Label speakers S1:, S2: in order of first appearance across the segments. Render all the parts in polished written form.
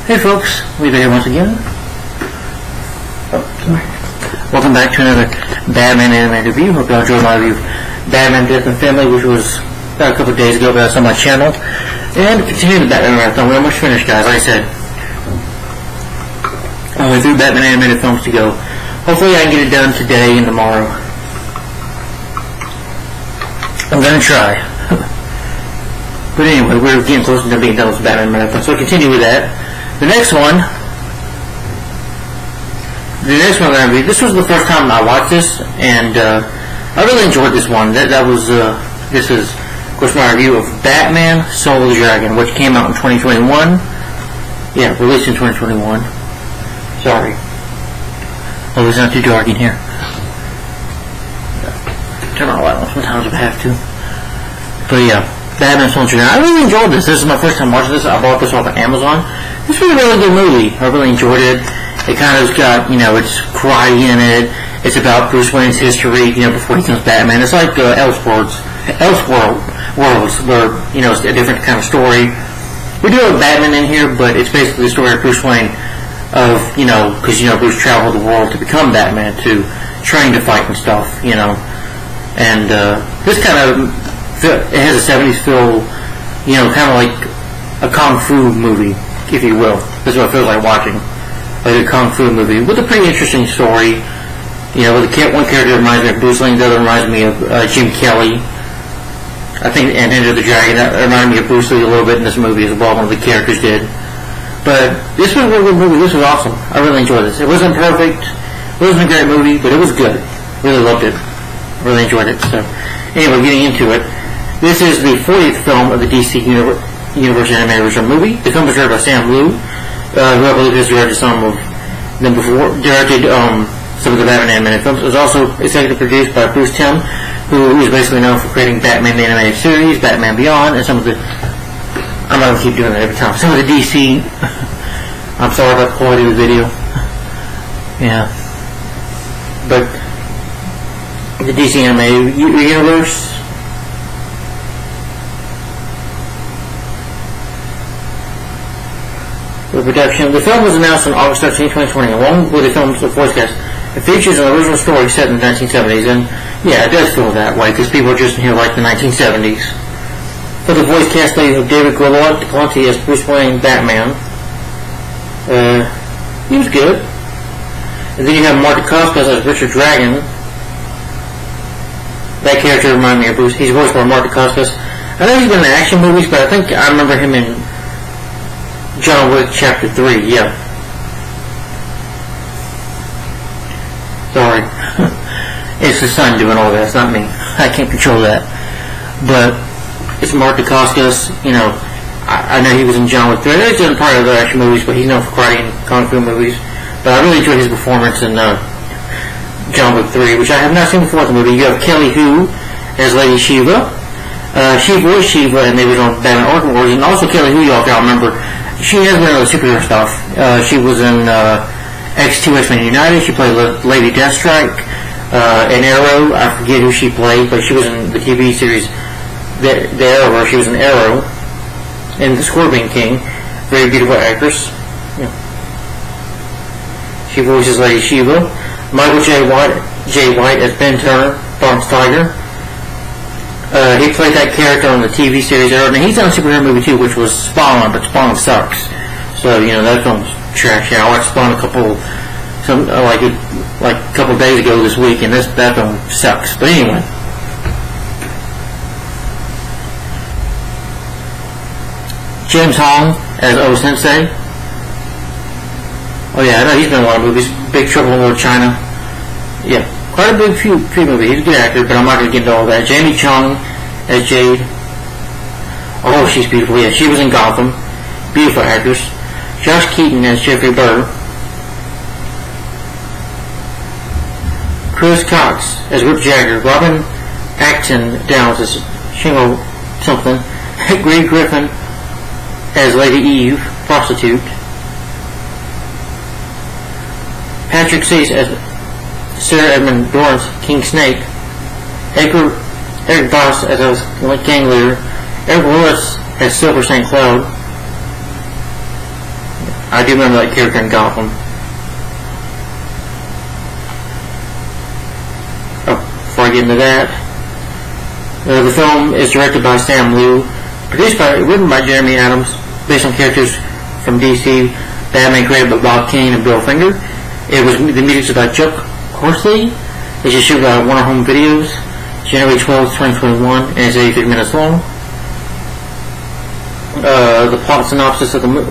S1: Hey folks, we're here once again. Welcome back to another Batman anime review. Hope y'all enjoyed my review of Batman Death and Family, which was about a couple of days ago, but that's on my channel. And continuing the Batman marathon, we're almost finished, guys. Like I said, only 3 Batman animated films to go. Hopefully I can get it done today and tomorrow. I'm gonna try. But anyway, we're getting closer to being done with the Batman marathon, so I'll continue with that. The next one I'm going to read. This was the first time I watched this, and I really enjoyed this one. This is, of course, my review of Batman Soul of the Dragon, which came out in 2021. Yeah, released in 2021. Sorry. Oh, it's not too dark in here. Turn on the light on sometimes if I have to. But yeah, Batman Soul of the Dragon. I really enjoyed this. This is my first time watching this. I bought this off of Amazon. This was a really good movie. I really enjoyed it. It kind of got, it's karate in it. It's about Bruce Wayne's history, before he becomes Batman. It's like Elseworlds, where, it's a different kind of story. We do have Batman in here, but it's basically the story of Bruce Wayne of, because, Bruce traveled the world to become Batman, to train to fight and stuff, And this kind of, it has a 70s feel, kind of like a Kung Fu movie, if you will. This is what it feels like watching. Like a Kung Fu movie with a pretty interesting story. With one character reminds me of Bruce Lee, the other reminds me of Jim Kelly. I think, and Enter the Dragon, that reminded me of Bruce Lee a little bit in this movie as well. One of the characters did. But this was a really good movie. This was awesome. I really enjoyed this. It wasn't perfect. It wasn't a great movie, but it was good. Really loved it. Really enjoyed it. So, anyway, getting into it. This is the 40th film of the DC Universe animated original movie. The film was directed by Sam Liu, who I believe has directed some of them before. Directed some of the Batman animated films. It was also executive produced by Bruce Timm, who is basically known for creating Batman the Animated Series, Batman Beyond, and some of the... I'm not going to keep doing that every time. Some of the DC... I'm sorry about the quality of the video. Yeah. But the DC Animated Universe... The production. The film was announced on August 13, 2020, along with the film's voice cast. It features an original story set in the 1970s, and yeah, it does feel that way, because people are just in here like the 1970s. For the voice cast, they have David Galante as Bruce Wayne Batman. He was good. And then you have Mark Dacascos as Richard Dragon. That character reminded me of Bruce. He's voiced by Mark Dacascos. I know he's been in action movies, but I think I remember him in John Wick Chapter 3, yeah. Sorry. It's the sun doing all that, it's not me. I can't control that. But it's Mark Dacascos, I know he was in John Wick 3. I know he's done part of the action movies, but he's known for karate and Kung Fu movies. But I really enjoyed his performance in John Wick 3, which I have not seen before in the movie. You have Kelly Hu as Lady Shiva. She voiced Shiva in the original Batman Arkham Origins, and also Kelly Hu, y'all remember. She has been in other superhero stuff. She was in X2 X-Men United. She played Lady Deathstrike. In Arrow, I forget who she played, but she was in the TV series The Arrow, where she was in Arrow. And the Scorpion King. Very beautiful actress. Yeah. She voices Lady Shiva. Michael J. White as Ben Turner, Bronx Tiger. He played that character on the TV series Arrow, and he's done a superhero movie too, which was Spawn, but Spawn sucks. So, that film's trash. Yeah, I watched Spawn a couple days ago this week, and that film sucks. But anyway. James Hong as O Sensei. Oh yeah, I know he's been in a lot of movies. Big Trouble in Little China. Yeah. Quite a big few movies. He's a good actor, but I'm not going to get into all that. Jamie Chung as Jade. Oh, she's beautiful. Yeah, she was in Gotham. Beautiful actress. Josh Keaton as Jeffrey Burr. Chris Cox as Rip Jagger. Robin Acton Downs as Shingo something. Greg Griffin as Lady Eve, prostitute. Patrick Sease as Sir Edmund Dorrance, King Snake. Eric Voss as a gang leader. Eric Lewis as Silver St. Cloud. I I do remember that character in Gotham. Oh, before I get into that, the film is directed by Sam Liu, written by Jeremy Adams, based on characters from DC, Batman created by Bob Kane and Bill Finger. The music's by Chuck Horsley. It's just shoot by Warner Home Videos, January 12th, 2021, and it's 83 minutes long. The plot synopsis of the movie.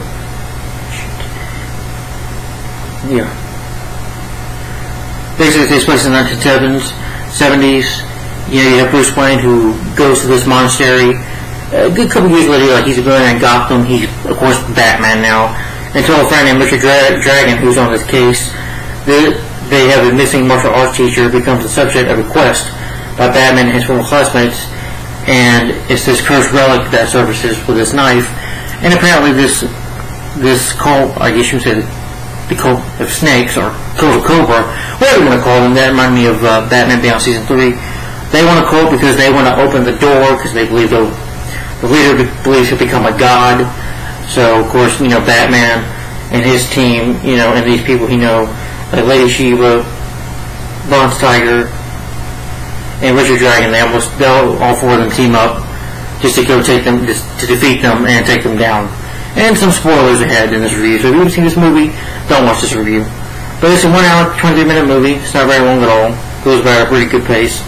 S1: Yeah. Basically, it takes place in the 1970s. You have Bruce Wayne who goes to this monastery. A good couple years later, he's a billionaire in Gotham. He's, of course, Batman now. Until a friend named Richard Dragon, who's on this case, they have a missing martial arts teacher who becomes the subject of a quest by Batman and his former classmates. And it's this cursed relic that surfaces with this knife. And apparently this cult, I guess you would say the cult of snakes, or cult of Cobra, whatever you want to call them, that reminded me of Batman Beyond Season 3. They want a cult because they want to open the door because they believe the leader believes he'll become a god. So, of course, Batman and his team, and these people like Lady Shiva, Bronze Tiger, and Richard Dragon, they'll all four of them team up just to go to defeat them and take them down. And some spoilers ahead in this review. So if you haven't seen this movie, don't watch this review. But it's a 1 hour, 23-minute movie. It's not very long at all. Goes by at a pretty good pace.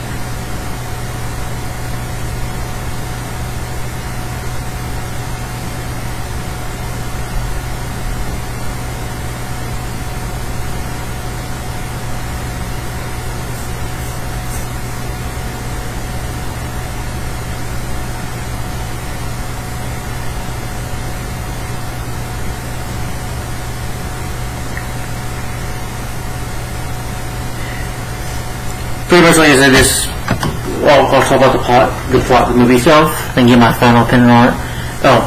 S1: Pretty much like I said, I'll talk about the plot of the movie itself, then give my final opinion on it. Oh,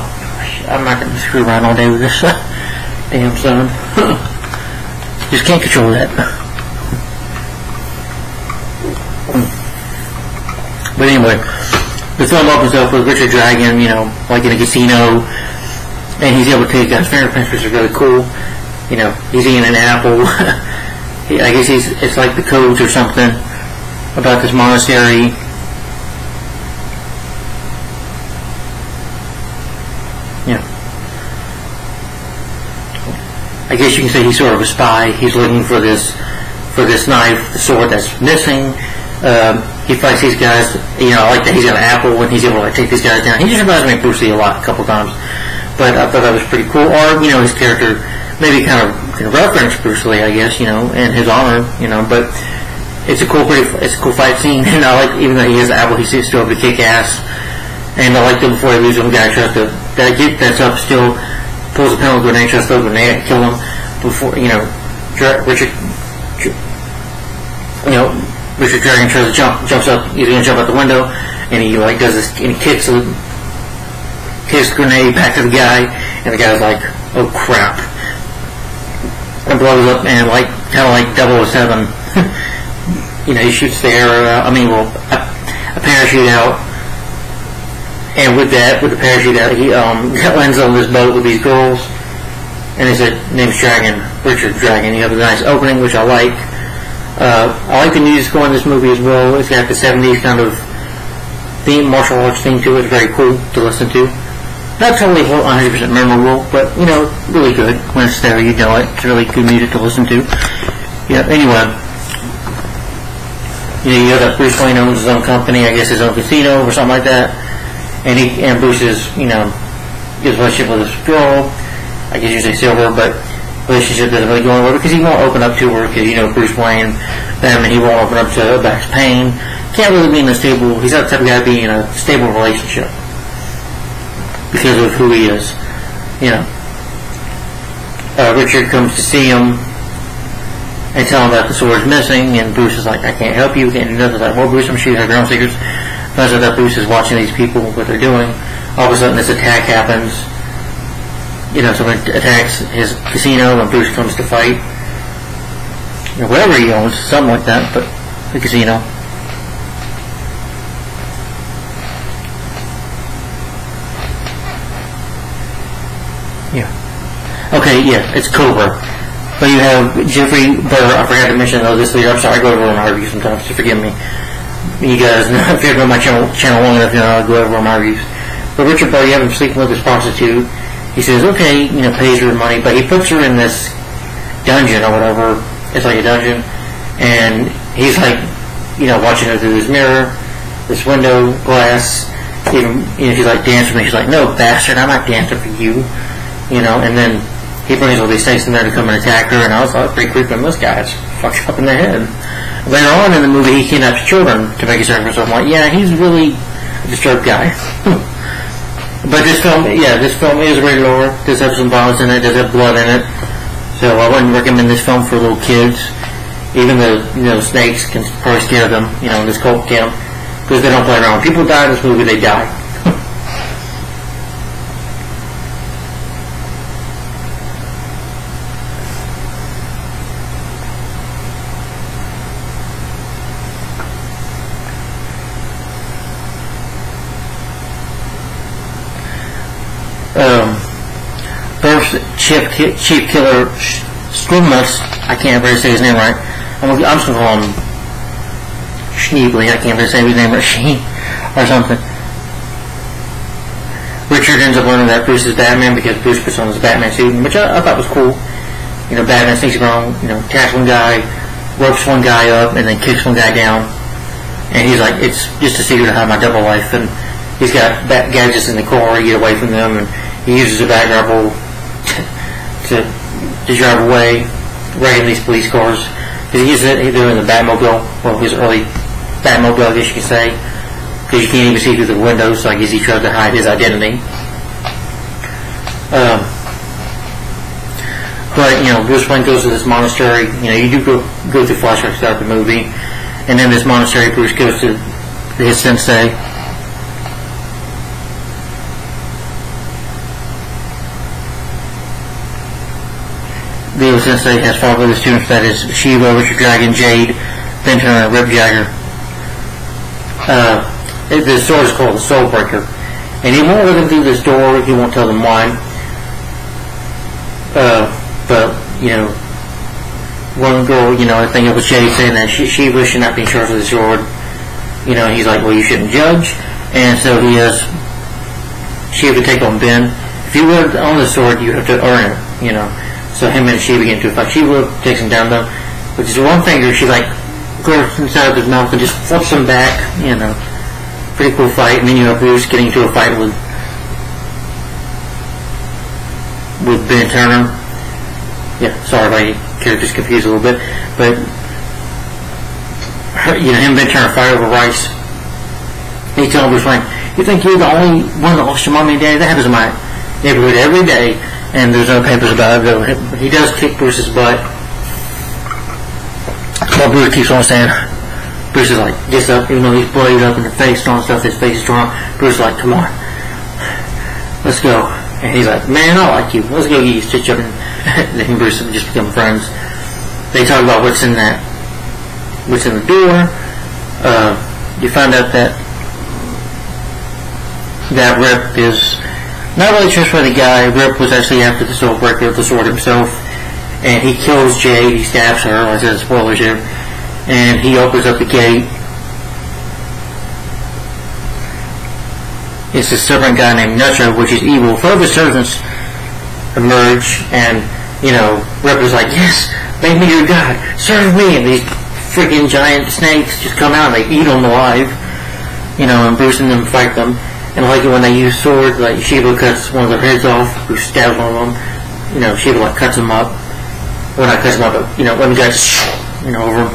S1: I'm not going to screw around all day with this damn son. Just can't control that. But anyway, the film opens up with Richard Dragon, like in a casino, and he's able to take guys' fingerprints, which is really cool. He's eating an apple. I guess it's like the codes or something about this monastery. I guess you can say he's sort of a spy. He's looking for this knife, the sword that's missing. He fights these guys. Like that he's got an apple and he's able to take these guys down. He just reminds me of Bruce Lee a couple times. But I thought that was pretty cool. Or his character maybe kind of reference Bruce Lee, I guess, in his honor, but. It's a cool fight scene, and I like, even though he has the apple, he's still able to kick ass. And I like that before he loses him, guy tries to get that stuff, still pulls a penalty grenade, tries to throw a grenade, kill him before, Richard Dragon tries to jumps up, he's gonna jump out the window, and he does this, and he kicks the grenade back to the guy, and the guy's like, oh crap, and blows up, and kind of like 007. He shoots the arrow out, a parachute out, and with the parachute out, he lands on this boat with these girls, and his name's Richard Dragon. You have a nice opening, which I like. I like the music going in this movie as well. It's got the 70s kind of theme, martial arts theme to it. It's very cool to listen to. Not totally 100% memorable, but, really good. When it's there, it's really good music to listen to. Anyway. You know that Bruce Wayne owns his own company, I guess his own casino or something like that. And Bruce is, his relationship with this girl, I guess you say Silver, but relationship doesn't really go anywhere because he won't open up to her because, Bruce Wayne, he won't open up to Max Payne. Can't really be in a stable, he's not the type of guy to be in a stable relationship because of who he is, Richard comes to see him and tell him that the sword is missing, and Bruce is like, I can't help you, and another's like, well, Bruce, I'm sure you have your own secrets. Finds out that Bruce is watching these people, what they're doing. All of a sudden, this attack happens. Someone attacks his casino, and Bruce comes to fight. Whatever he owns, something like that, but the casino. Okay, yeah, it's Cobra. But you have Jeffrey Burr. I forgot to mention this leader. I'm sorry, I go over my reviews sometimes, so forgive me. You guys know, if you've been on my channel long enough, you know I go over my reviews. But Richard Burr, you have him sleeping with this prostitute. He says, okay, pays her money, but he puts her in this dungeon or whatever. It's like a dungeon. And he's like, watching her through this mirror, this window glass. Even, she's like, dance with me. She's like, no, bastard, I'm not dancing for you. And then he brings all these snakes in there to come and attack her, and I was like, pretty creepy on this guy. It's fucked up in the head. Later on in the movie, he kidnaps children to make a sacrifice. So I'm like, yeah, he's really a disturbed guy. But this film is rated R. Does have some violence in it, does have blood in it. So I wouldn't recommend this film for little kids. Even though snakes can probably scare them, in this cult camp, because they don't play around. When people die in this movie, they die. First, Chief Killer Skrulmus, I can't ever say his name right. I'm just going to call him Schneebly. I can't ever say his name right, Sheen or something. Richard ends up learning that Bruce is Batman because Bruce puts on his Batman suit, which I thought was cool. Batman thinks he's wrong, attacks one guy, ropes one guy up, and then kicks one guy down. And he's like, it's just a secret to hide my double life. And he's got bat gadgets in the car to get away from them, and he uses a bat grapple to drive away, wrecking these police cars. He's in the Batmobile, well, his early Batmobile, I guess you could say, because you can't even see through the windows, so I guess he tries to hide his identity. But, Bruce Wayne goes to this monastery. You do go through flashbacks throughout the movie, and then this monastery, Bruce goes to his sensei. The sensei has 5 other students, that is Shiva, Richard Dragon, Jade, Ben Turner, and Rip Jagger. The sword is called the Soul Breaker. And he won't let them through this door, he won't tell them why. But, one girl, I think it was Jade saying that Shiva should not be in charge of the sword. He's like, well, you shouldn't judge. And so he has Shiva take on Ben. If you would own the sword, you have to earn it, So him and Shiva get into a fight. Shiva takes him down though, with his one finger. She goes inside of his mouth and just flips him back. Pretty cool fight. And then you have Bruce getting into a fight with Ben Turner. Yeah, sorry, my character's confused a little bit, but him and Ben Turner fight over rice. He tells Bruce Wayne, "You think you're the only one that lost your mommy and daddy? That happens in my neighborhood every day." And there's no papers about it, though. He does kick Bruce's butt. While Bruce keeps on saying, Bruce is like, gets up, even though he's bloodied up in the face and all stuff, his face is drawn. Bruce is like, come on, let's go. And he's like, man, I like you. Let's go get you stitched up. And then Bruce and just become friends. They talk about what's in the door. You find out that Rip is not really trustworthy guy. Rip was actually after the Soul Breaker, the sword himself, and he kills Jade. He stabs her. I said spoilers here. And he opens up the gate. It's a servant guy named Nutro, which is evil. 4 of his servants emerge, and Rip is like, yes, make me your god, serve me. And these freaking giant snakes just come out and they eat them alive. And Bruce and them fight them. And I like it when they use swords, like Shiva cuts one of their heads off, who stabs one of them. Shiva cuts them up. Well, not cuts them up, but when the guy just over them.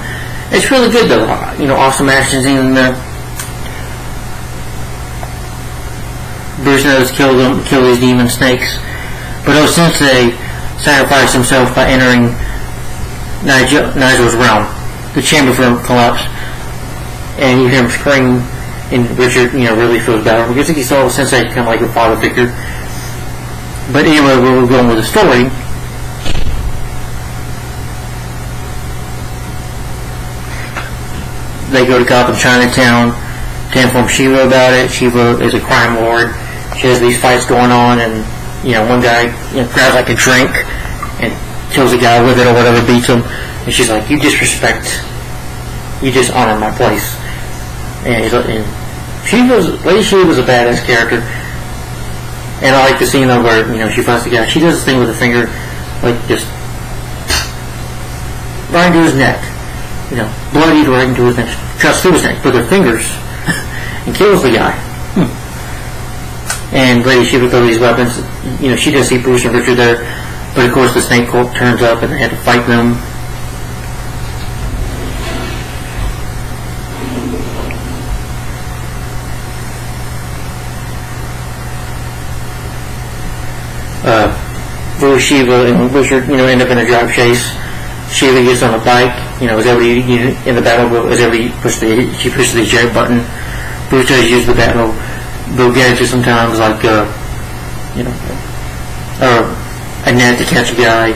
S1: It's really good though. Awesome action scene in there. Bruce knows kill these demon snakes. But Sensei sacrificed himself by entering Nigel's realm. The chamber for him collapsed. And you hear him scream. And Richard, really feels bad. Because he saw Sensei kind of like a father figure. But anyway, where we're going with the story. They go to Gotham Chinatown to inform Shiva about it. Shiva is a crime lord. She has these fights going on, and one guy grabs like a drink and kills a guy with it or whatever, beats him, and she's like, you dishonor my place. And Lady Shiva was a badass character, and I like the scene of where she fights the guy. She does this thing with her finger, like just right into his neck, bloodied right into his neck, cuts through his neck with her fingers, and kills the guy. And Lady Shiva throws these weapons. She does see Bruce and Richard there, but of course the Snake Cult turns up and they had to fight them. Bruce, Shiva, and Richard, end up in a drive chase. Shiva gets on a bike, as everybody in the battle, as everybody she pushes the eject button. Bruce tries to use the battle. They'll get into sometimes like a net to catch a guy,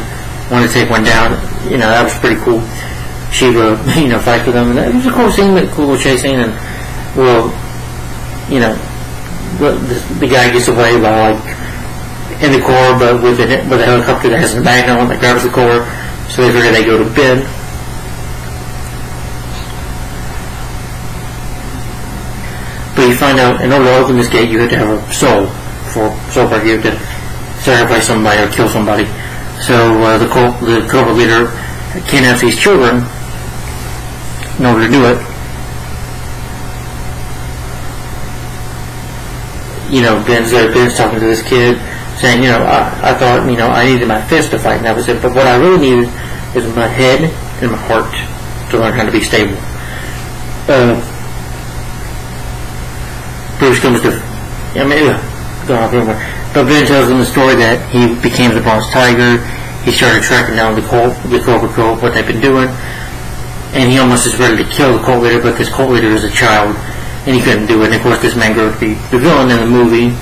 S1: want to take one down. That was pretty cool. Shiva, fights with them, and it was a cool scene, a cool little chase scene. And the guy gets away by like in the core, but with a helicopter that has a magnet on that grabs the core. So they figure they go to bed. But you find out, in order to open this gate, you have to have a soul. For soul part, you have to sacrifice somebody or kill somebody. So the cult leader kidnaps these children in order to do it. Ben's talking to this kid, saying, I thought, I needed my fist to fight, and that was it. But what I really needed is my head and my heart to learn how to be stable. Bruce comes to, going off anywhere. But Ben tells them the story that he became the Bronze Tiger. He started tracking down the Cobra Cult, what they've been doing, and he almost is ready to kill the cult leader, but this cult leader is a child, and he couldn't do it. And of course, this man grew up to be the villain in the movie.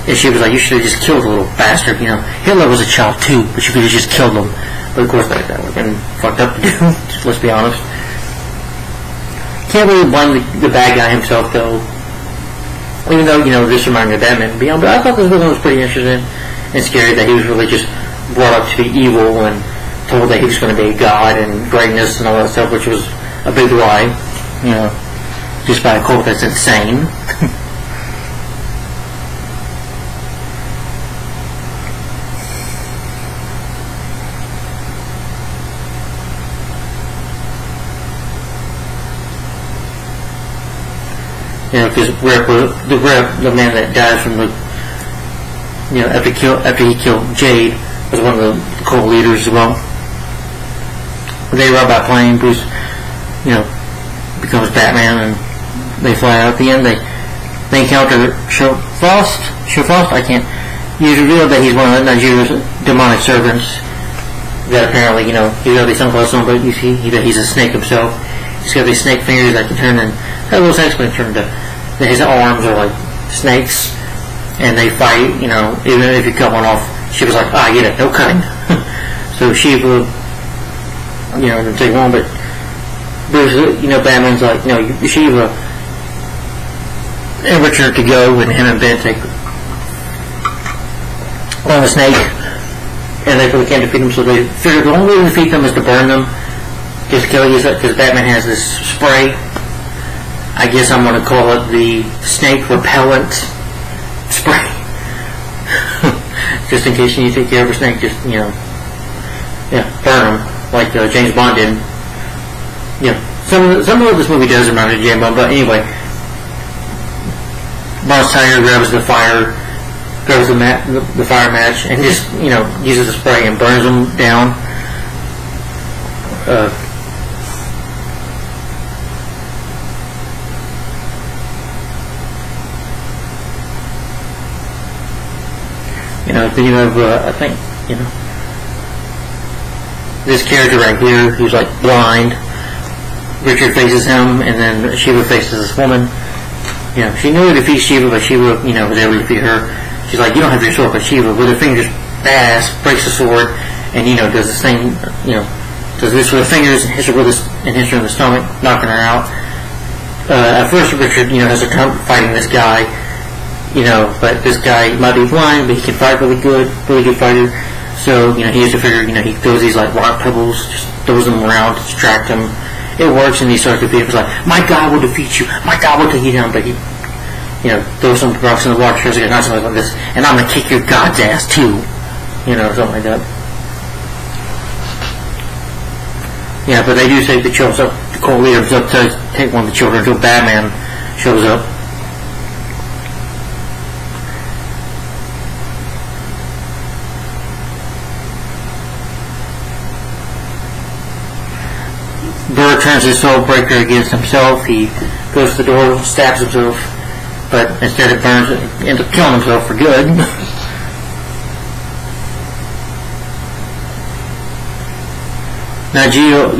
S1: And she was like, you should have just killed the little bastard. Hitler was a child too, but you could have just killed him. But of course, that would have been fucked up to do. Let's be honest. Can't really blame the bad guy himself, though. Even though, this reminded me of Batman Beyond, but I thought this villain was pretty interesting and scary, that he was really just brought up to be evil and told that he was going to be a god and greatness and all that stuff, which was a big lie, just by a cult that's insane. Because the man that died from the, after he killed Jade, was one of the cult leaders as well. They rob by plane. Bruce, becomes Batman, and they fly out. At the end, they encounter Frost. I can't. You reveal that he's one of Nigeria's demonic servants. That apparently, he's got these sunglasses on, but you see that he's a snake himself. He's got these snake fingers that can turn, and that little snakes can turn into. His arms are like snakes, and they fight. Even if you cut one off, she was like, I get it, no cutting. So Shiva, didn't take one, but Bruce, Batman's like, Shiva and Richard to go, and him and Ben take on the snake, and they really can't defeat them. So they figure the only way to defeat them is to burn them, just kill you, because Batman has this spray. I guess I'm going to call it the snake repellent spray. Just in case you need to take care of a snake, just, burn them, like James Bond did. Some of what this movie does remind me of James Bond, but anyway. Bronze Tiger grabs the fire, grabs the fire match, and just, uses the spray and burns them down. Then you have, I think, this character right here who's like blind. Richard faces him, and then Shiva faces this woman. She knew to defeat Shiva, but Shiva, was able to defeat her. She's like, you don't have your sword, but Shiva, with her fingers, breaks the sword, and, does this thing, does this with her fingers and hits her in the stomach, knocking her out. At first, Richard, has a time fighting this guy, but this guy might be blind, but he can fight really good fighter. So, he has to figure, he throws these like rock pebbles, just throws them around to distract him. It works, and he starts to defeat him. It's like, my God will defeat you, my God will take you down, but he, throws some rocks in the water, tries to get something like this, and I'm gonna kick your God's ass too. Something like that. Yeah, but they do say the shows up, the cult leader is up to take one of the children until Batman shows up. Burr turns his soul breaker against himself. He goes to the door, stabs himself, but instead it burns, ends up killing himself for good. Nagio,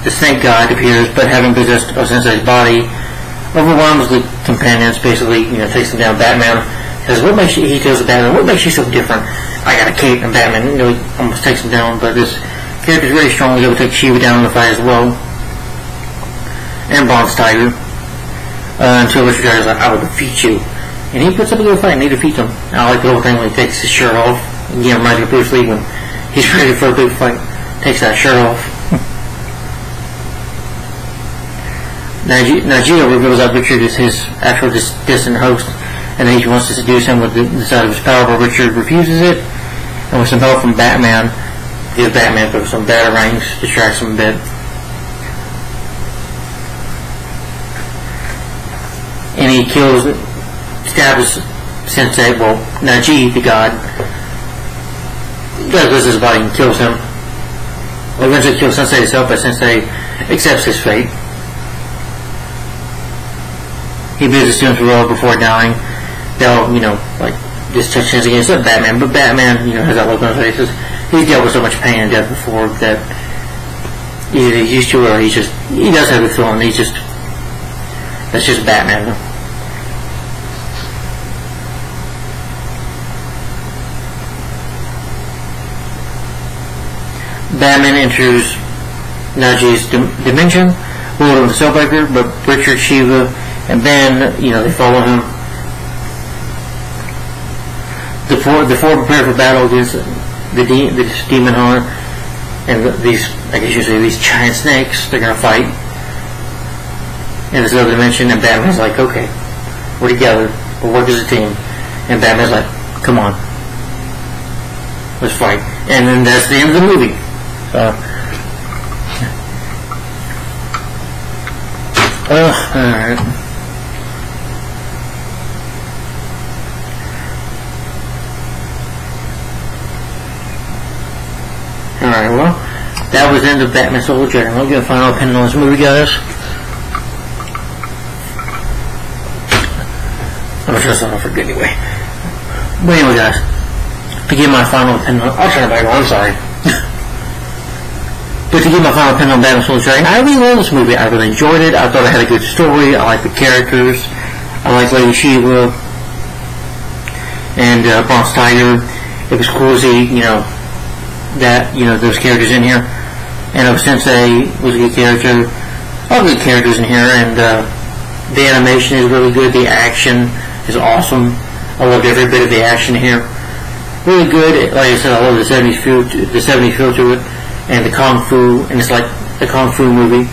S1: the snake god appears, but having possessed Sensei's body, overwhelms the companions, basically, takes them down. Batman says, he tells the Batman, what makes you so different? I got a cape, and Batman, he almost takes him down, but this character is very strong. He's able to take Shiva down in the fight as well. And Bronze Tiger. Until Richard Tiger's like, I will defeat you. And he puts up a good fight, and he defeats him. I like the whole thing when he takes his shirt off. Again, reminds me of Bruce Lee when he's ready for a big fight. Takes that shirt off. Nagio reveals that Richard is his actual distant host, and then he wants to seduce him with the side of his power, but Richard refuses it, and with some help from Batman, gives Batman some batarangs, distracts him a bit. And he stabs Sensei, Naji, the god, does his body and kills him. Eventually kills Sensei himself, but Sensei accepts his fate. He bids the students farewell before dying. They'll, just touch hands against Batman, but Batman, has that look on his face. He's dealt with so much pain and death before that he's used to it, or he does have a feeling, that's just Batman. Batman enters Naji's dimension, Lord of the Soulbreaker, but Richard, Shiva, and Ben, they follow him. The four prepare for battle against the demon hunter, and these giant snakes. They're gonna fight in this other dimension, and Batman's like, okay, we're together, we'll work as a team. And Batman's like, come on, let's fight. And then that's the end of the movie. Alright. Alright, well, that was the end of Batman Soul Journey. I'll get a final opinion on this movie, guys. I'm gonna turn this off for good anyway. But anyway, guys, to give my final opinion, I'll turn it back on, I'm sorry. But to give my final opinion on Batman Soul Journey, I really love this movie. I really enjoyed it. I thought it had a good story. I liked the characters. I liked Lady Shiva and Bronze Tiger. It was cool to see, those characters in here. And Sensei was a good character. All good characters in here, and the animation is really good. The action is awesome. I loved every bit of the action here. Really good. Like I said, I love the 70s feel to it. And the Kung Fu, and it's like the Kung Fu movie.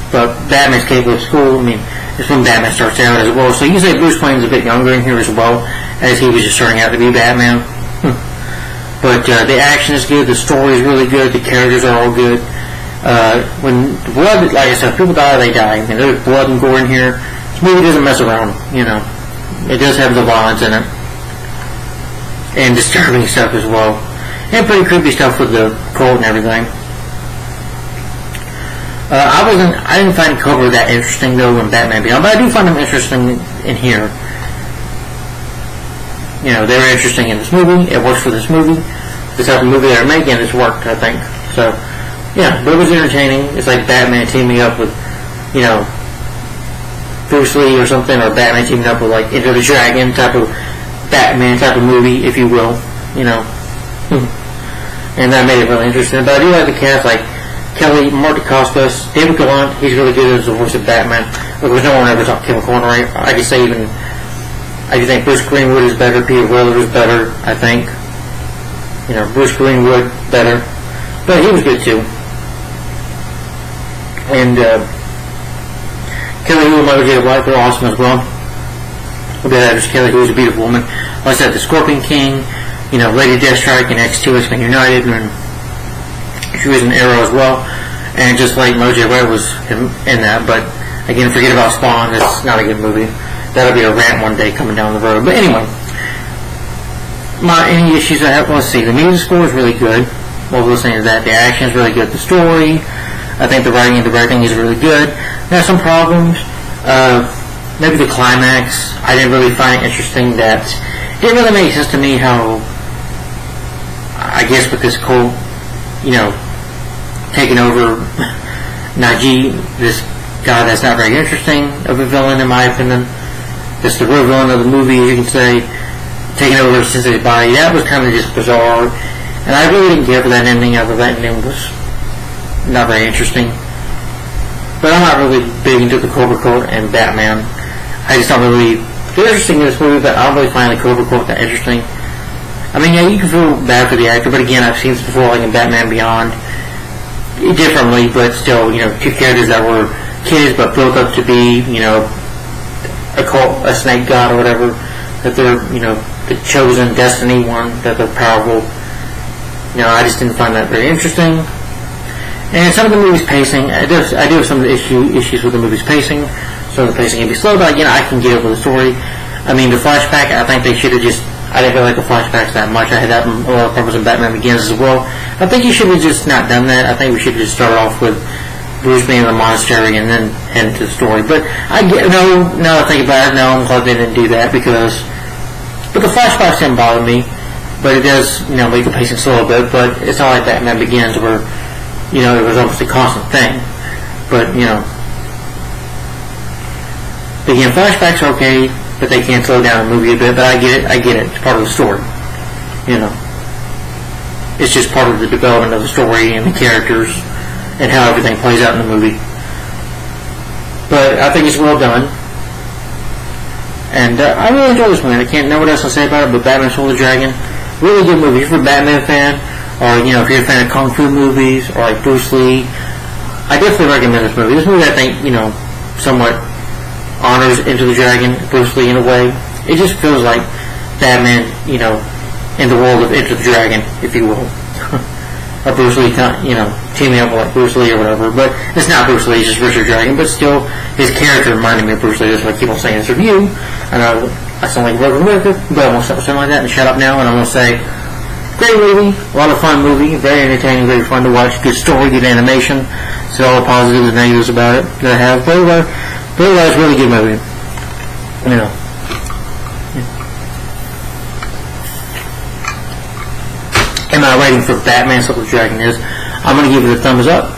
S1: But Batman's capable of school. I mean, it's when Batman starts out as well. So you can say Bruce Wayne's a bit younger in here as well, as he was just starting out to be Batman. But the action is good, the story is really good, the characters are all good. When blood, like I said, people die, they die. I mean, there's blood and gore in here. This movie doesn't mess around, It does have the violence in it. And disturbing stuff as well. And pretty creepy stuff with the cult and everything. I didn't find Cobra that interesting though in Batman Beyond, but I do find them interesting in here. They were interesting in this movie. It works for this movie. This type of movie they're making, it's worked, I think. So, yeah, but it was entertaining. It's like Batman teaming up with, Bruce Lee or something, or Batman teaming up with like Enter the Dragon type of Batman type of movie, if you will. And that made it really interesting. But I do like the cast, like Kelly, Mark DeCostas, David Gallant, he's really good as the voice of Batman. Because no one ever talked Kevin Conroy. I could say even, I think Bruce Greenwood is better, Peter Weller is better, I think. You know, Bruce Greenwood better. But he was good too. And Kelly Hu and Michael J. White, they're awesome as well. Good actress Kelly Hu is a beautiful woman. Like I said, the Scorpion King, you know, Lady Deathstrike and X2 X-Men United, and she was in Arrow as well. And just like Mojo White was in that, but again, forget about Spawn, it's not a good movie. That'll be a rant one day coming down the road. But anyway, any issues I have, let's see, the music score is really good. What we're listening to that, the action is really good, the story, I think the writing and directing is really good. There are some problems. Maybe the climax, I didn't really find it interesting. That it didn't really make sense to me how, I guess with this cult, you know, taking over Najee, this guy that's not very interesting of a villain in my opinion. Just the real villain of the movie, you can say, taking over Sensei's body. That was kind of just bizarre. And I really didn't care for that ending. I thought that ending was not very interesting. But I'm not really big into the Cobra Cult and Batman. I just don't really... They're interesting in this movie, but I don't really find the Cobra Cult that interesting. I mean, yeah, you can feel bad for the actor, but again, I've seen this before, like in Batman Beyond. Differently, but still, you know, two characters that were kids, but built up to be, you know, a cult, a snake god or whatever. That they're, you know, the chosen destiny one, that they're powerful. You know, I just didn't find that very interesting. And some of the movie's pacing, I do have some of the issues with the movie's pacing. Some of the pacing can be slow, but, you know, I can get over the story. I mean, the flashback, I think they should have just... I didn't really like the flashbacks that much. I had that in a lot of problems in Batman Begins as well. I think you should have just not done that. I think we should have just started off with Bruce being in the monastery and then head into the story. But I get, now that I think about it, no, I'm glad they didn't do that because... But the flashbacks didn't bother me. But it does, you know, make the pacing slow a bit. But it's not like Batman Begins where, you know, it was almost a constant thing. But, you know... Again, flashbacks are okay, but they can slow down the movie a bit. But I get it. It's part of the story. You know. It's just part of the development of the story and the characters and how everything plays out in the movie. But I think it's well done. And I really enjoy this movie. I can't know what else to say about it, but Batman Soul of the Dragon, really good movie. If you're a Batman fan, or, you know, if you're a fan of Kung Fu movies, or like Bruce Lee, I definitely recommend this movie. This movie, I think, you know, somewhat honors Enter the Dragon, Bruce Lee in a way. It just feels like Batman, you know, in the world of Enter the Dragon, if you will. Or Bruce Lee, you know, teaming up with like Bruce Lee or whatever. But it's not Bruce Lee, it's just Richard Dragon. But still, his character reminded me of Bruce Lee. That's what I keep on saying in this review. I know I sound like a broken record, but I'm going to stop something like that and shut up now. And I'm going to say, great movie, a lot of fun movie, very entertaining, very fun to watch, good story, good animation. So all the positives and negatives about it that I have. But otherwise, really good movie. You know. And my rating for Batman Soul of the Dragon is, I'm going to give it a thumbs up,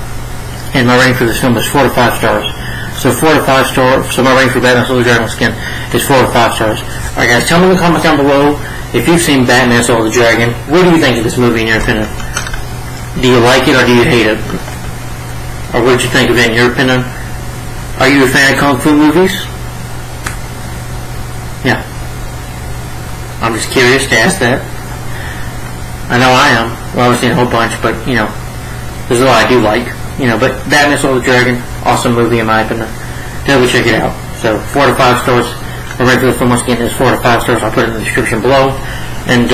S1: and my rating for this film is 4 to 5 stars. So 4 to 5 stars, so my rating for Batman Soul of the Dragon skin is 4 to 5 stars. Alright guys, tell me in the comments down below, if you've seen Batman Soul of the Dragon, what do you think of this movie in your opinion? Do you like it or do you hate it? Or what did you think of it in your opinion? Are you a fan of Kung Fu movies? Yeah. I'm just curious to ask that. I know I am. Well, I've seen a whole bunch, but, you know, there's a lot I do like. You know, but Batman Soul of the Dragon, awesome movie in my opinion. Definitely check it out. So, 4 to 5 stars. The rate for the film once again is 4 to 5 stars. I'll put it in the description below. And,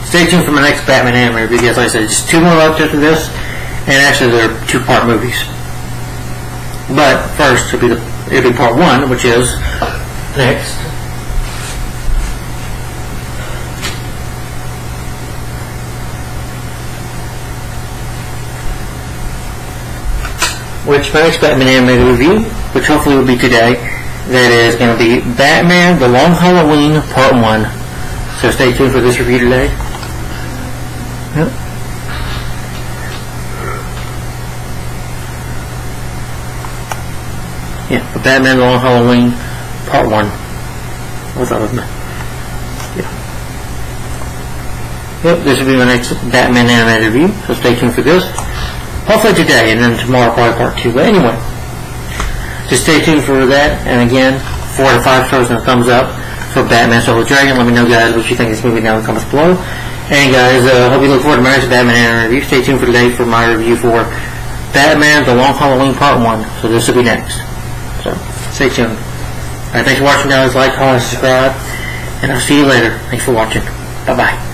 S1: stay tuned for my next Batman anime review. Because, like I said, it's 2 more left after this. And actually, they're 2-part movies. But, first, it'll be part 1, which is next. Which my next Batman animated review, which hopefully will be today, that is going to be Batman The Long Halloween Part 1. So stay tuned for this review today. Yep. Yeah, the Batman The Long Halloween Part 1. What's that with me? Yeah. Yep, this will be my next Batman animated review, so stay tuned for this. hopefully today, and then tomorrow probably part 2. But anyway, just stay tuned for that. And again, 4 out of 5 stars and a thumbs up for Batman Soul Dragon. Let me know, guys, what you think of this movie down in the comments below. And guys, hope you look forward to my next Batman review. Stay tuned for today for my review for Batman The Long Halloween Part 1. So this will be next. So stay tuned. Alright, thanks for watching, guys. Like, comment, subscribe, and I'll see you later. Thanks for watching. Bye-bye.